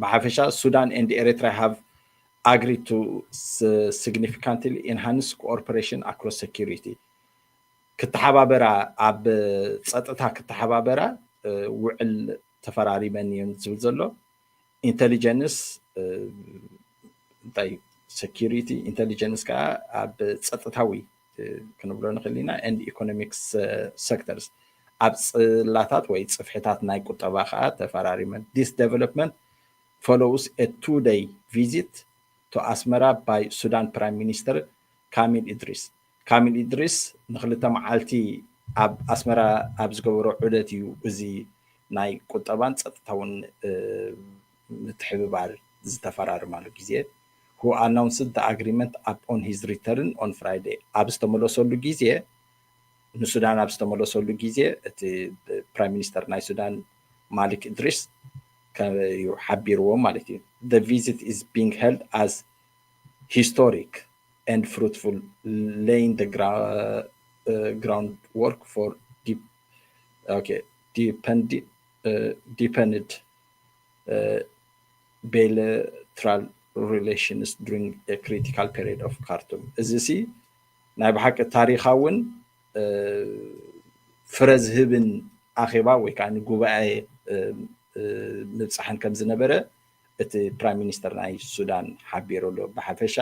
S1: Bahafisha, Sudan and Eritrea have agreed to significantly enhance cooperation across security. كتحاببرا ab ጸጥታ كتحاببرا ውዕል ተፈራሪመን እዮም ዝብል ዘሎ ኢንተሊጀንስ እንታይ security intelligence ከዓ ኣብ ጸጥታዊ ክንብሎ ንኽእል ኢና and economics sectors ኣብ ጽላታት ወይ ጽፍሕታት ናይ ቁጠባ ከዓ ተፈራሪመን this development follows a 2-day visit to Asmara by Sudan Prime Minister Kamil Idris. Kamil Idris ንኽልተ መዓልቲ ኣብ ኣስመራ ኣብ ዝገበሮ ዑደት እዩ እዚ ናይ ቁጠባን ጸጥታውን ምትሕብባር ዝተፈራረማሉ ግዜ who announced the agreement upon his return on Friday. ኣብ ዝተመለሰሉ ግዜ ንሱዳን ኣብ ዝተመለሰሉ ግዜ እቲ ፕራይም ሚኒስተር ናይ ሱዳን ማሊክ ኢድሪስ The visit is being held as historic and fruitful, laying the groundwork for deepened bilateral relations during a critical period of Khartoum. እዚ ሲ ናይ ብሓቂ ታሪኻውን ፍረ ዝህብን ኣኼባ ወይ ከዓ ጉባኤ ምብፃሕን ከም ዝነበረ እቲ ፕራይም ሚኒስተር ናይ ሱዳን ሓቢሩሉ ብሓፈሻ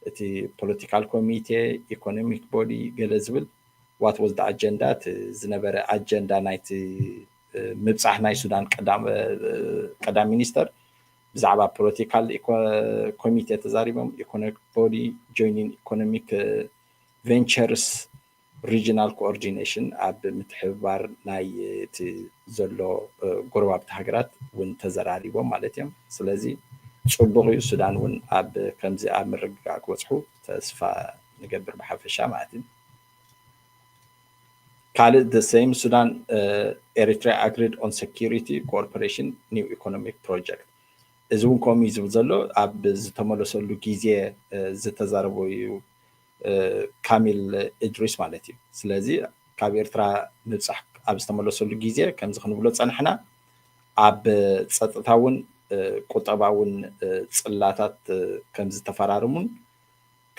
S1: እቲ ፖለቲካል ኮሚቴ ኢኮኖሚክ ቦዲ ገለ ዝብል ዋት ዋዝ ዳ ኣጀንዳ ዝነበረ ኣጀንዳ ናይቲ ምብፃሕ ናይ ሱዳን ቀዳም ሚኒስተር ብዛዕባ ፖለቲካል ኮሚቴ ተዛሪቦም ኢኮኖሚክ ቦዲ ጆይኒንግ ኢኮኖሚክ ቬንቸርስ regional coordination ab ምትሕብባር ናይ እቲ ዘሎ ጎረባብቲ ሃገራት ውን ተዘራሪቦም ማለት እዮም ስለዚ ጽቡቕ እዩ ሱዳን ውን ኣብ ከምዚ ኣብ ምርግጋእ ክበፅሑ ተስፋ ንገብር ብሓፈሻ ማለት እዩ ካልእ the same Sudan Eritrea agreed on security cooperation new economic project እዚ ውን ከምኡ ዝብል ዘሎ ኣብ ዝተመለሰሉ ግዜ ዝተዛረበ እዩ ካሚል ኢድሪስ ማለት እዩ ስለዚ ካብ ኤርትራ ምብፃሕ ኣብ ዝተመለሰሉ ግዜ ከምዚ ክንብሎ ፀንሕና ኣብ ጸጥታውን ቁጠባውን ጽላታት ከም ዝተፈራረሙን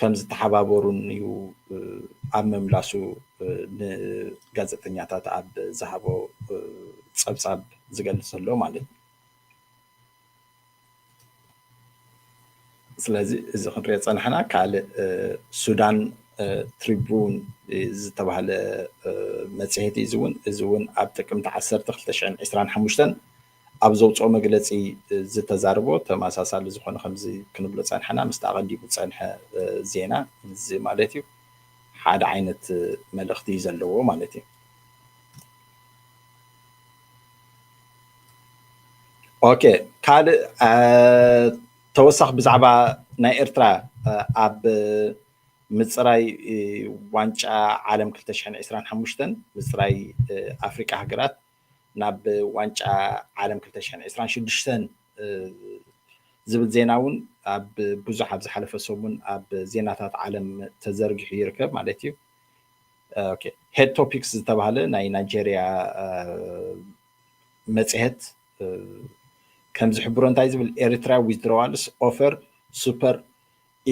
S1: ከም ዝተሓባበሩን እዩ ኣብ መምላሱ ንጋዜጠኛታት ኣብ ዝሃቦ ጸብጻብ ዝገልጽ ዘሎ ማለት እዩ ስለዚህ እዚ ክንሪኦ ፀንሕና ካልእ ሱዳን ትሪቡን ዝተባሃለ መጽሔት እዚ እውን ኣብ ጥቅምቲ 10 2025 ኣብ ዘውፅኦ መግለፂ ዝተዛረቦ ተመሳሳሊ ዝኾነ ከምዚ ክንብሎ ፀንሕና ምስ ተቐዲሙ ፀንሐ ዜና እዚ ማለት እዩ ሓደ ዓይነት መልእኽቲ ዘለዎ ማለት እዩ ኦኬ ካልእ ተወሳኺ ብዛዕባ ናይ ኤርትራ ኣብ ምፅራይ ዋንጫ ዓለም 2025 ምፅራይ ኣፍሪቃ ሃገራት ናብ ዋንጫ ዓለም 2026 ዝብል ዜና እውን ኣብ ብዙሕ ኣብ ዝሓለፈ ሰሙን ኣብ ዜናታት ዓለም ተዘርጊሑ ይርከብ ማለት እዩ ሄድ ቶፒክስ ዝተባሃለ ናይ ናይጀርያ መፅሄት ከም ዝሕብሮ እንታይ ዝብል ኤርትራ ዊዝድሮዋልስ ኦፈር ሱፐር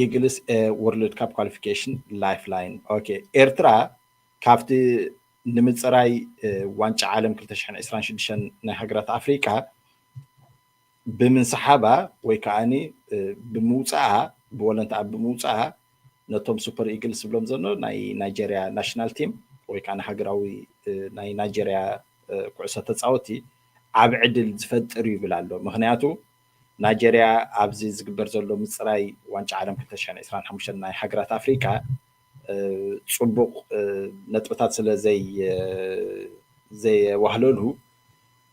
S1: ኢግልስ ወርልድ ካፕ ኳሊፊኬሽን ላይፍ ላይን ኤርትራ ካብቲ ንምፅራይ ዋንጫ ዓለም 2026 ናይ ሃገራት ኣፍሪቃ ብምንሰሓባ ወይ ከዓኒ ብምውፃኣ ብወለንታ ብምውፃኣ ነቶም ሱፐር ኢግልስ ዝብሎም ዘሎ ናይ ናይጀርያ ናሽናል ቲም ወይ ከዓ ሃገራዊ ናይ ናይጀርያ ኩዕሶ ተፃወቲ ዓብ ዕድል ዝፈጥር ይብል ኣሎ ምክንያቱ ናይጀርያ ኣብዚ ዝግበር ዘሎ ምፅራይ ዋንጫ ዓለም 2025 ናይ ሃገራት ኣፍሪቃ ፅቡቅ ነጥብታት ስለ ዘይዋህለሉ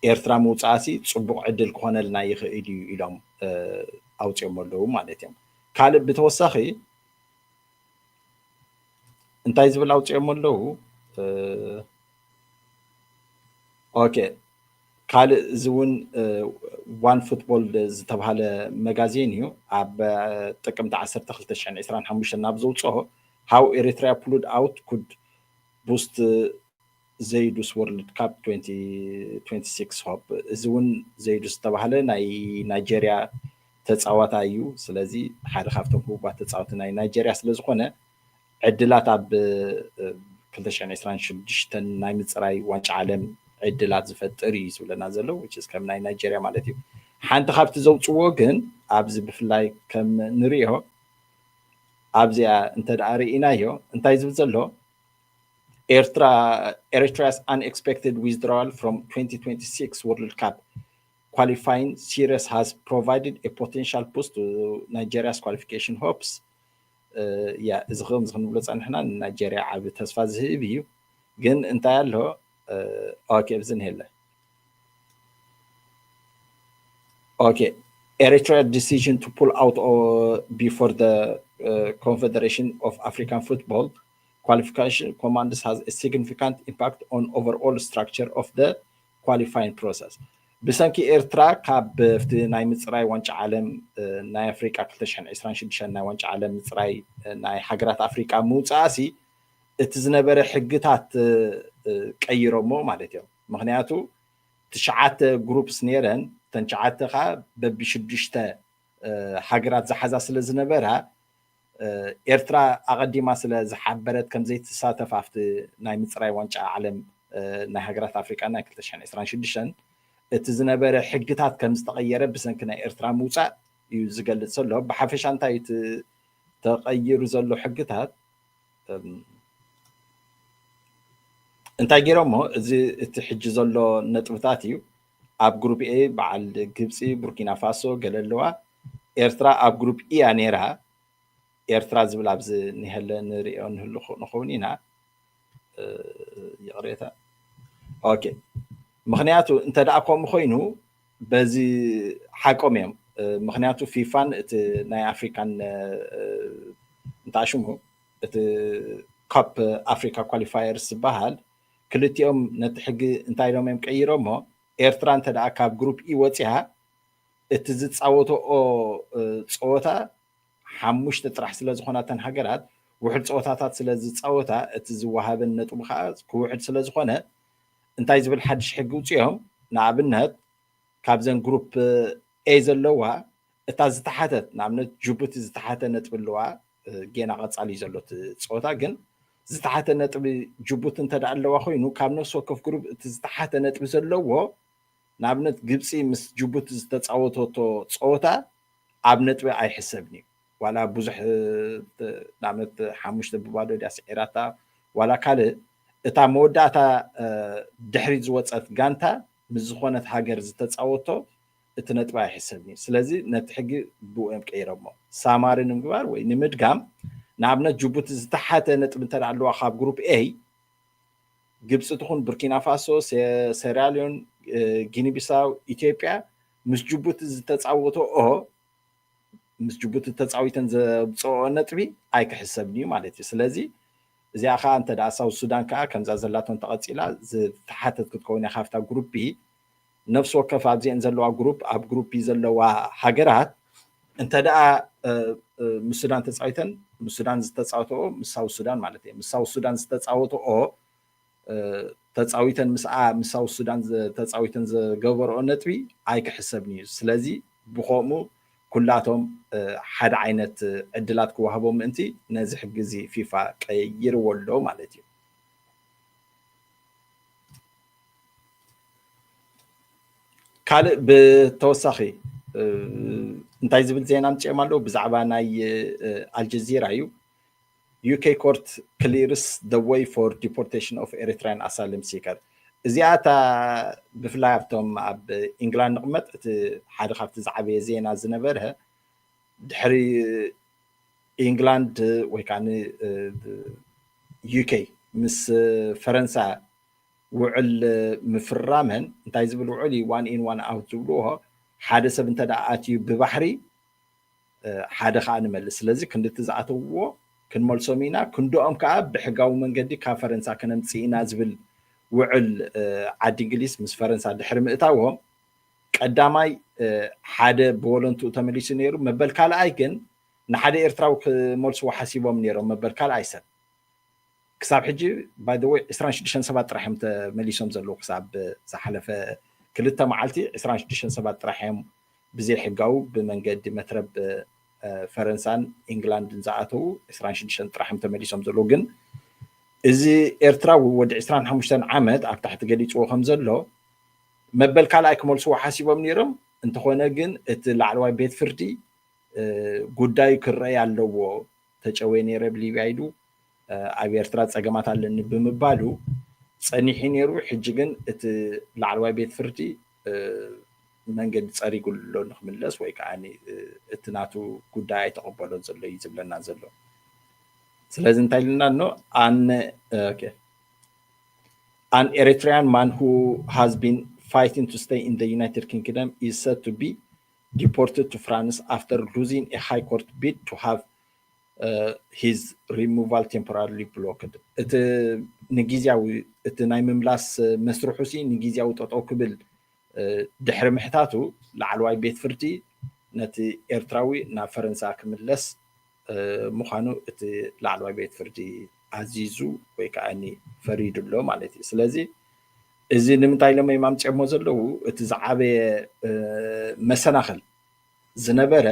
S1: ኤርትራ ምውፃእሲ ፅቡቅ ዕድል ክኾነልና ይኽእል እዩ ኢሎም ኣውፅኦም ኣለዉ ማለት እዮም ካልእ ብተወሳኺ እንታይ ዝብል ኣውፅኦም ኣለዉ ካልእ እዚ እውን ዋን ፉትቦል ዝተባሃለ መጋዚን እዩ ኣብ ጥቅምቲ 12 2025 ናብ ዘውፅኦ how Eritrea pulled out could boost ዘይዱስ ወርልድ ካፕ 2026 ሆፕ እዚ እውን ዘይዱስ ዝተባሃለ ናይ ናይጀርያ ተፃዋታ እዩ ስለዚ ሓደ ካብቶም ህቡባት ተፃወቲ ናይ ናይጀርያ ስለዝኾነ ዕድላት ኣብ 2026 ናይ ምፅራይ ዋንጫ ዓለም ዕድላት ዝፈጥር እዩ ዝብለና ዘሎ which is ከም ናይ ናይጀርያ ማለት እዩ ሓንቲ ካብቲ ዘውፅዎ ግን ኣብዚ ብፍላይ ከም ንሪኦ ኣብዚኣ እንተደኣ ርኢናዮ እንታይ ዝብል ዘሎ Eritrea's unexpected withdrawal from 2026 World Cup qualifying series has provided a potential boost to Nigeria's qualification hopes. እዚ ከም ዝንብሎ ፀንሕና ናይጀርያ ዓብ ተስፋ ዝህብ እዩ ግን እንታይ ኣሎ ብዝን ሄለ Eritrea's decision to pull out before the Confederation of African Football qualification commands has a significant impact on overall structure of the qualifying process. ብሰንኪ ኤርትራ ካብ ናይ ምፅራይ ዋንጫ ዓለም ናይ ኣፍሪቃ 2026 ናይ ዋንጫ ዓለም ምፅራይ ናይ ሃገራት ኣፍሪቃ ምውፃእሲ እቲ ዝነበረ ሕግታት ቀይሮሞ ማለት እዮም ምክንያቱ ትሽዓተ ግሩፕስ ነረን ተንሽዓተ ካ በቢ6 ሃገራት ዝሓዛ ስለ ዝነበራ ኤርትራ ኣቀዲማ ስለ ዝሓበረት ከም ዘይተሳተፍ ኣብቲ ናይ ምፅራይ ዋንጫ ዓለም ናይ ሃገራት ኣፍሪቃ ናይ 2026 እቲ ዝነበረ ሕግታት ከም ዝተቀየረ ብሰንኪ ናይ ኤርትራ ምውፃእ እዩ ዝገልጽ ዘሎ ብሓፈሻ እንታይ ተቀይሩ ዘሎ ሕግታት እንታይ ገይሮሞ እዚ እቲ ሕጂ ዘሎ ነጥብታት እዩ ኣብ ግሩፕ ኤ በዓል ግብፂ ቡርኪና ፋሶ ገለለዋ ኤርትራ ኣብ ግሩፕ ኢ ነራ ኤርትራ ዝብል ኣብዚ ንህለ ንሪኦ ንኸውን ኢና ይቕሬታ ምክንያቱ እንተደኣ ከምኡ ኮይኑ በዚ ሓቆም እዮም ምክንያቱ ፊፋን እቲ ናይ ኣፍሪካን እንታይ ሽሙ እቲ ካፕ ኣፍሪካ ኳሊፋየርስ ዝበሃል ክልቲኦም ነቲ ሕጊ እንታይ ኢሎም እዮም ቀይሮሞ ኤርትራ እንተደኣ ካብ ግሩፕ ኢ ወፂኣ እቲ ዝፃወትኦ ፀወታ 5 ጥራሕ ስለ ዝኾናተን ሃገራት ውሕድ ፀወታታት ስለ ዝፃወታ እቲ ዝወሃበን ነጥቡ ከዓ ክውሕድ ስለ ዝኾነ እንታይ ዝብል ሓድሽ ሕጊ ውፅኦም ንኣብነት ካብዘን ግሩፕ ኤ ዘለዋ እታ ዝተሓተት ንኣብነት ጅቡቲ ዝተሓተ ነጥቢ ኣለዋ ጌና ቀፃሊ ዘሎ ፀወታ ግን ዝተሓተ ነጥቢ ጅቡቲ እንተደኣ ኣለዋ ኮይኑ ካብ ነፍሲ ወከፍ ግሩፕ እቲ ዝተሓተ ነጥቢ ዘለዎ ንኣብነት ግብፂ ምስ ጅቡቲ ዝተፃወተቶ ፀወታ ኣብ ነጥቢ ኣይሕሰብን እዩ ዋላ ብዙሕ ንኣብነት 5 ብባዶ ድያ ስዒራታ ዋላ ካልእ እታ መወዳእታ ድሕሪት ዝወፀት ጋንታ ምስ ዝኾነት ሃገር ዝተፃወቶ እቲ ነጥቢ ኣይሕሰብን እዩ ስለዚ ነቲ ሕጊ ብኦም ቀይሮሞ ሳማሪ ንምግባር ወይ ንምድጋም ንኣብነት ጅቡቲ ዝተሓተ ነጥቢ እንተደኣ ኣለዋ ካብ ግሩፕ ኤ ግብፂ ትኹን ቡርኪና ፋሶ ሴራሊዮን ጊኒ ቢሳው ኢትዮጵያ ምስ ጅቡቲ ዝተፃወቶ ምስ ጅቡቲ ተፃዊተን ዘብፅኦ ነጥቢ ኣይክሕሰብን እዩ ማለት እዩ ስለዚ እዚኣ ከዓ እንተ ደኣ ሳውት ሱዳን ከዓ ከምዛ ዘላቶም ተቐፂላ ዝተሓተት ክትከውን እያ ካብታ ግሩፕ ነፍሲ ወከፍ ኣብዚአን ዘለዋ ግሩፕ ኣብ ግሩፕ ዘለዋ ሃገራት እንተ ደኣ ምስ ሱዳን ተፃዊተን ምስ ሱዳን ዝተፃወተኦ ምስ ሳውት ሱዳን ማለት እዩ ምስ ሳውት ሱዳን ዝተፃወተኦ ተፃዊተን ምስ ሳውት ሱዳን ተፃዊተን ዝገበርኦ ነጥቢ ኣይክሕሰብን እዩ ስለዚ ብከምኡ ኩላቶም ሓደ ዓይነት ዕድላት ክወሃቦም ምእንቲ ነዚ ሕጊ ፊፋ ቀይርዎ ኣሎ ማለት እዩ ካልእ ብተወሳኺ እንታይ ዝብል ዜና ምፅኦም ኣሎ ብዛዕባ ናይ አልጀዚራ እዩ UK court clears the way for deportation of Eritrean asylum seeker እዚኣ እታ ብፍላይ ኣብቶም ኣብ ኢንግላንድ ንቕመጥ እቲ ሓደ ካብቲ ዝዓበየ ዜና ዝነበረ ድሕሪ ኢንግላንድ ወይ ከዓ UK ምስ ፈረንሳይ ውዕል ምፍራመን እንታይ ዝብል ውዕል ዋን ኢን ዋን ኣውት ዝብልዎ ሓደ ሰብ እንተ ደኣ ኣትዩ ብባሕሪ ሓደ ከዓ ንመልስ ስለዚ ክንድቲ ዝኣተውዎ ክንመልሶም ኢና ክንድኦም ከዓ ብሕጋዊ መንገዲ ካብ ፈረንሳይ ከነምፅእ ኢና ዝብል ውዕል ዓዲ እንግሊዝ ምስ ፈረንሳይ ድሕሪ ምእታዎም ቀዳማይ ሓደ ብወለንቱ ተመሊሱ ነይሩ መበል ካልኣይ ግን ንሓደ ኤርትራዊ ክመልስዎ ሓሲቦም ነይሮም መበል ካልኣይ ሰብ ክሳብ ሕጂ ባይ ዘ ወይ 26 ሰባት ጥራሕዮም ተመሊሶም ዘለዉ ክሳብ ዝሓለፈ ክልተ መዓልቲ 26 ሰባት ጥራሕዮም ብዘይ ሕጋዊ ብመንገዲ መትረብ ፈረንሳን ኢንግላንድን ዝኣተው 26 ጥራሕዮም ተመሊሶም ዘለዉ ግን እዚ ኤርትራዊ ወዲ 25 ዓመት ኣብ ታሕቲ ገሊፅዎ ከም ዘሎ መበል ካልኣይ ክመልስዎ ሓሲቦም ነይሮም እንተኾነ ግን እቲ ላዕለዋይ ቤት ፍርዲ ጉዳዩ ክረአይ ኣለዎ ተጨወየ ነይረ ብሊብያ ኢሉ ኣብ ኤርትራ ፀገማት ኣለኒ ብምባሉ ፀኒሑ ነይሩ ሕጂ ግን እቲ ላዕለዋይ ቤት ፍርዲ መንገዲ ፀሪጉሎ ንክምለስ ወይ ከዓ እቲ ናቱ ጉዳይ ኣይተቐበሎን ዘሎ እዩ ዝብለና ዘሎ ስለዚ እንታይ ኢልና ኖ an Eritrean man who has been fighting to stay in the United Kingdom is said to be deported to France after losing a high court bid to have his removal temporarily blocked. እቲ ንግዚያዊ እቲ ናይ ምምላስ መስርሑ ሲ ንግዚያዊ ጠጠው ክብል ድሕሪ ምሕታቱ ላዕለዋይ ቤት ፍርዲ ነቲ ኤርትራዊ ናብ ፈረንሳይ ክምለስ ምዃኑ እቲ ላዕለዋይ ቤት ፍርዲ ኣዚዙ ወይ ከዓኒ ፈሪዱሎ ማለት እዩ ስለዚ እዚ ንምንታይ ለመይ ማምፅሞ ዘለዉ እቲ ዝዓበየ መሰናኽል ዝነበረ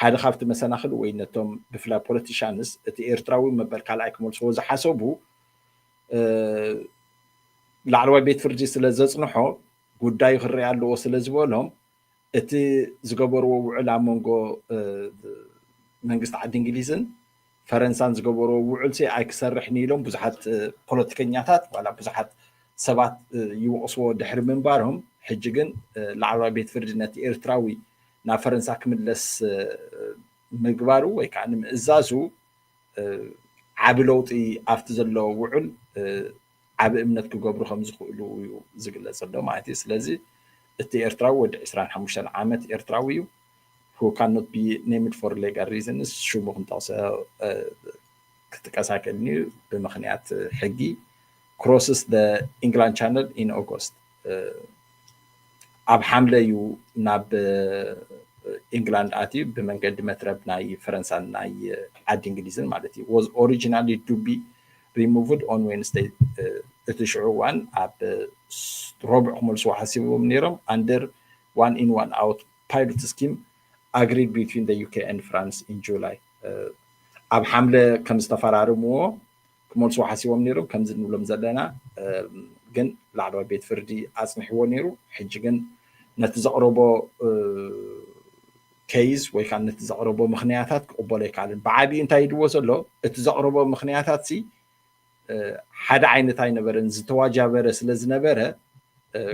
S1: ሓደ ካብቲ መሰናኽል ወይ ነቶም ብፍላይ ፖለቲሻንስ እቲ ኤርትራዊ መበል ካልኣይ ክመልስዎ ዝሓሰቡ ላዕለዋይ ቤት ፍርዲ ስለ ዘፅንሖ ጉዳዩ ክርአ ኣለዎ ስለ ዝበሎም እቲ ዝገበርዎ ውዕል ኣብ መንጎ መንግስቲ ዓዲ እንግሊዝን ፈረንሳን ዝገበርዎ ውዕል ኣይክሰርሕን ኢሎም ብዙሓት ፖለቲከኛታት ዋላ ብዙሓት ሰባት ይወቕስዎ ድሕሪ ምንባሮም ሕጂ ግን ላዕለዋይ ቤት ፍርዲ ነቲ ኤርትራዊ ናብ ፈረንሳይ ክምለስ ምግባሩ ወይ ከዓ ንምእዛዙ ዓብ ለውጢ ኣብቲ ዘሎ ውዕል ዓብ እምነት ክገብሩ ከም ዝኽእሉ እዩ ዝግለጽ ዘሎ ማለት እዩ ስለዚ እቲ ኤርትራዊ ወዲ 25 ዓመት ኤርትራዊ እዩ who cannot be named for legal reasons ሽሙ ክንጠቕሶ ክትቀሳ ከልኒ ብምኽንያት ሕጊ crosses the England Channel in August ኣብ ሓምለ እዩ ናብ ኢንግላንድ ኣትዩ ብመንገዲ መትረብ ናይ ፈረንሳን ናይ ዓዲ እንግሊዝን ማለት እዩ was originally to be removed on Wednesday እቲ ሽዑ ዋን ኣብ ረቡዕ ክመልስዎ ሓሲቦም ነይሮም under one in one out pilot scheme agreed between the UK and France in July ኣብ ሓምለ ከም ዝተፈራረምዎ ክመልስዎ ሓሲቦም ነይሮም ከምዚ ንብሎም ዘለና ግን ላዕለዋይ ቤት ፍርዲ ኣፅኒሕዎ ነይሩ ሕጂ ግን ነቲ ዘቕረቦ ኬዝ ወይ ከዓ ነቲ ዘቕረቦ ምኽንያታት ክቕበሎ ኣይከኣልን ብዓብዪ እንታይ ይድዎ ዘሎ እቲ ዘቕረቦ ምኽንያታት ሲ ሓደ ዓይነት ኣይነበረን ዝተዋጃበረ ስለ ዝነበረ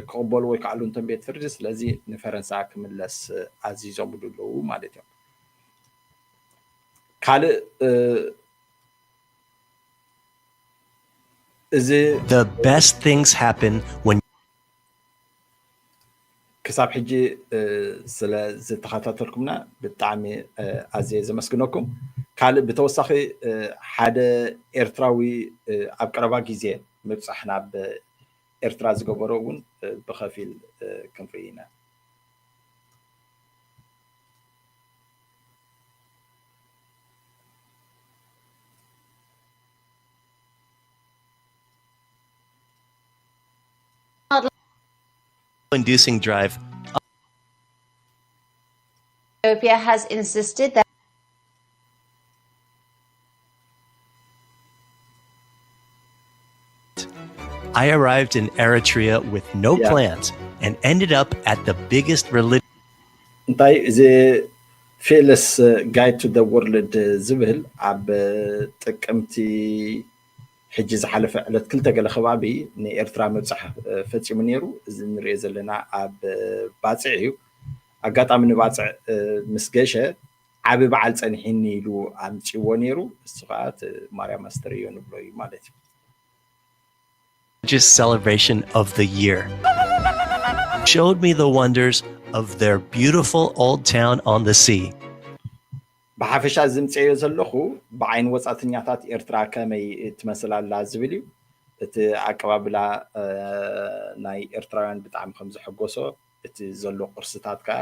S1: ክቕበሉ ወይ ከኣሉ እንቶም ቤት ፍርዲ ስለዚ ንፈረንሳይ ክምለስ ኣዚዞም ኣለዉ ማለት እዮም ካልእ እዚ
S4: the best things happen when
S1: ክሳብ ሕጂ ስለ ዝተኸታተልኩምና ብጣዕሚ ኣዝየ ዘመስግነኩም ካልእ ብተወሳኺ ሓደ ኤርትራዊ ኣብ ቀረባ ግዜ ምብፃሕ ናብ ኤርትራ ዝገበሮ እውን ብኸፊል ክንርኢ ኢና
S4: inducing drive.
S3: Ethiopia has insisted that
S4: I arrived in Eritrea with no plans and ended up at the biggest religion.
S1: እንታይ እዚ ፌለስ ጋይድ ቱ ዘ ወርልድ ዝብል ኣብ ጥቅምቲ ሕጂ ዝሓለፈ ዕለት ክልተ ገለ ከባቢ ንኤርትራ ምብፃሕ ፈፂሙ ነይሩ እዚ ንሪኦ ዘለና ኣብ ባፅዕ እዩ ኣጋጣሚ ንባፅዕ ምስ ገሸ ዓብ በዓል ፀኒሕኒ ኢሉ ኣምፂዎ ነይሩ እሱ ከዓ ማርያም ኣስተርእዮ ንብሎ እዩ ማለት እዩ
S4: Religious celebration of the year showed me the wonders of their beautiful old town on the sea.
S1: ብሓፈሻ ዝምፅዮ ዘለኹ ብዓይኒ ወፃእተኛታት ኤርትራ ከመይ ትመስል ኣላ ዝብል እዩ እቲ ኣቀባብላ ናይ ኤርትራውያን ብጣዕሚ ከም ዝሕጎሶ እቲ ዘሎ ቅርስታት ከዓ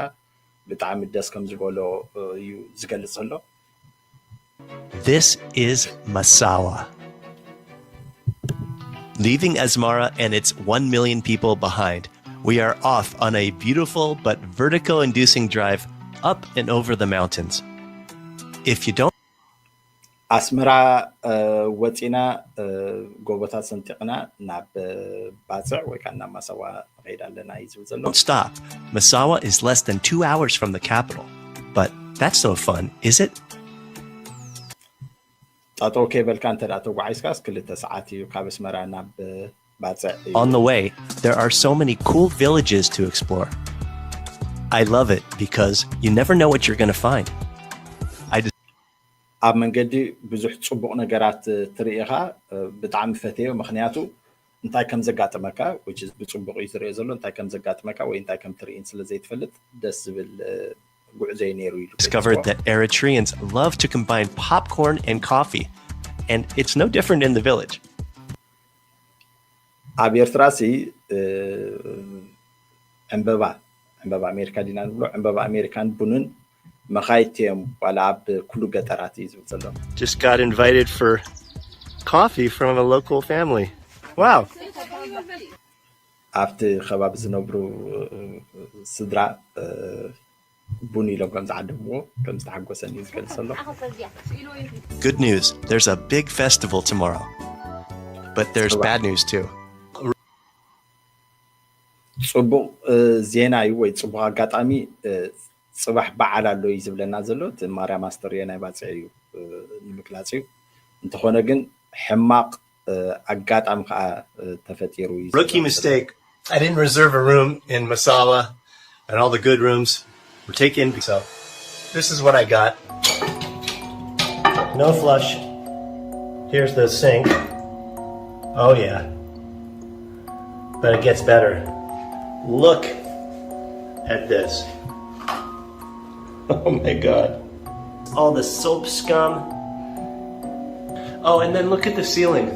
S1: ብጣዕሚ ደስ ከም ዝበሎ እዩ ዝገልጽ ዘሎ
S4: This is Massawa. Leaving Asmara and its 1 million people behind, we are off on a beautiful but vertigo-inducing drive up and over the mountains. If you don't
S1: ኣስመራ ወፂና ጎቦታት ሰንጢቕና ናብ ባፅዕ ወይ ከዓ ናብ ማሳዋ ንኸይድ ኣለና እዩ ዝብል ዘሎ
S4: stop, Massawa is less than 2 hours from the capital. But that's no fun, is it?
S1: ጠጠው ከይበልካ እንተ ደኣ ተጓዒዝካስ 2 ሰዓት እዩ ካብ ኣስመራ ናብ ባፅዕ እዩ
S4: On the way, there are so many cool villages to explore. I love it because you never know what you're going to find.
S1: ኣብ መንገዲ ብዙሕ ፅቡቕ ነገራት ትርኢኻ ብጣዕሚ ፈትዮ ምክንያቱ እንታይ ከም ዘጋጥመካ which is ብፅቡቕ እዩ ትሪኦ ዘሎ እንታይ ከም ዘጋጥመካ ወይ እንታይ ከም ትርኢን ስለ ዘይትፈልጥ ደስ ዝብል ጉዕዞ ነይሩ ኢሉ
S4: Discovered that Eritreans love to combine popcorn and coffee, and it's no different in the village.
S1: ኣብ ኤርትራ ሲ ዕምበባ ኣሜሪካ ዲና ንብሎ ዕምበባ ኣሜሪካን ቡንን መኻይትዮም ዋላ ኣብ ኩሉ ገጠራት እዩ ዝብል ዘሎ
S4: Just got invited for coffee from a local family. Wow.
S1: ኣብቲ ከባቢ ዝነብሩ ስድራ ቡን ኢሎም ከም ዝዓደምዎ ከም ዝተሓጎሰን እዩ ዝገልጽ ዘሎ
S4: Good news, there's a big festival tomorrow. But there's bad news too.
S1: ፅቡቕ ዜና እዩ ወይ ፅቡቕ ኣጋጣሚ ፅባሕ በዓል ኣሎ እዩ ዝብለና ዘሎ እቲ ማርያም ኣስተርእዮ ናይ ባፅዕ እዩ ንምግላፅ እዩ እንተኾነ ግን ሕማቕ ኣጋጣሚ ከዓ ተፈጢሩ እዩ
S4: Rookie mistake. I didn't reserve a room in Massawa, and all the good rooms were taken. So this is what I got. No flush. Here's the sink. Oh yeah. But it gets better. Look at this. Oh my God. All the soap scum. Oh, and then look at the ceiling.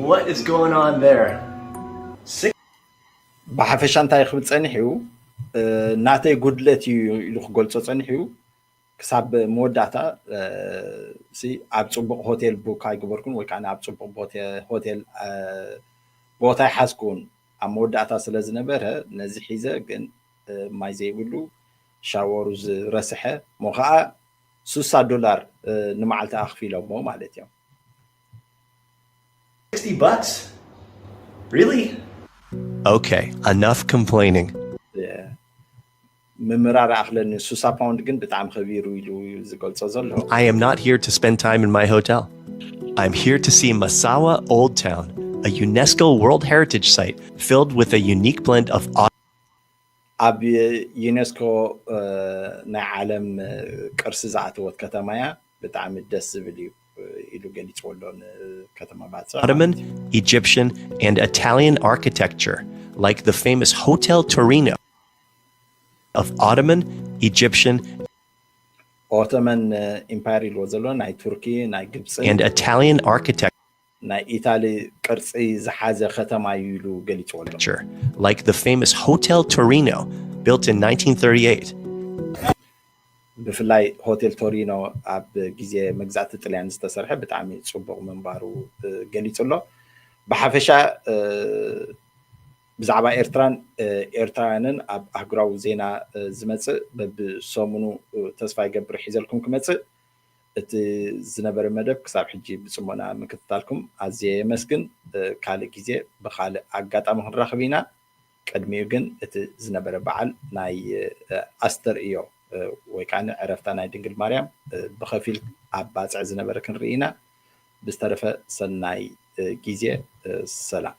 S4: What is going on there?
S1: ብሓፈሻ እንታይ ክብል ፀኒሑ ናተይ ጉድለት እዩ ኢሉ ክገልፆ ፀኒሑ ክሳብ መወዳእታ ኣብ ፅቡቕ ሆቴል ቡክ ኣይግበርኩን ወይ ከዓ ኣብ ፅቡቕ ሆቴል ቦታ ይሓዝኩን ኣብ መወዳእታ ስለ ዝነበረ ነዚ ሒዘ ግን ማይ ዘይብሉ ሻወሩ ዝረስሐ ሞ ከዓ $60 ንመዓልቲ ኣኽፊሎሞ ማለት እዮም
S4: $60? Really? Okay, enough complaining.
S1: ምምራር ኣኽለኒ 60 ፓውንድ ግን ብጣዕሚ ከቢሩ ኢሉ ዝገልጾ ዘሎ
S4: I am not here to spend time in my hotel. I'm here to see Massawa Old Town, a UNESCO World Heritage Site filled with a unique blend of
S1: ኣብ ዩኔስኮ ናይ ዓለም ቅርሲ ዝኣተወት ከተማ እያ ብጣዕሚ ደስ ዝብል እዩ ኢሉ ገሊፅዎ ኣሎ ከተማ ባፅዕ
S4: Ottoman, Egyptian, and Italian architecture, like the famous Hotel Torino. of Ottoman, Egyptian,
S1: Empire ኢልዎ ዘሎ ናይ ቱርኪ ናይ ግብጽ
S4: and Italian architecture,
S1: ናይ ኢታሊ ቅርጺ ዝሓዘ ከተማ እዩ ኢሉ ገሊጽዎ ኣሎ
S4: like the famous Hotel Torino, built in 1938.
S1: ብፍላይ ሆቴል ቶሪኖ ኣብ ግዜ መግዛእቲ ጣልያን ዝተሰርሐ ብጣዕሚ ጽቡቕ መንባሩ ገሊጹ ኣሎ ብሓፈሻ ብዛዕባ ኤርትራውያንን ኣብ ኣህጉራዊ ዜና ዝመጽእ በብሰሙኑ ተስፋ ይገብር ሒዘልኩም ክመጽእ እቲ ዝነበረ መደብ ክሳብ ሕጂ ብጽሞና ምክትታልኩም ኣዝየ የመስግን ካልእ ግዜ ብኻልእ ኣጋጣሚ ክንራኸብ ኢና ቅድሚኡ ግን እቲ ዝነበረ በዓል ናይ ኣስተር እዮ ወይ ከዓ ዕረፍታ ናይ ድንግል ማርያም ብኸፊል ኣብ ባፅዕ ዝነበረ ክንርኢ ኢና ብዝተረፈ ሰናይ ግዜ ሰላም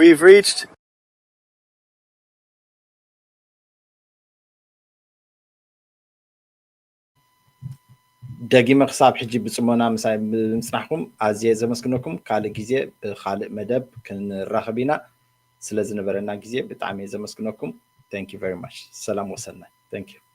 S4: We've reached
S1: ደጊመ ክሳብ ሕጂ ብጽሞና ምሳይ ብምጽናሕኩም ኣዝየ ዘመስግነኩም ካልእ ግዜ ብኻልእ መደብ ክንራኸብ ኢና ስለ ዝነበረና ግዜ ብጣዕሚ ዘመስግነኩም thank you very much ሰላም ወሰናይ thank you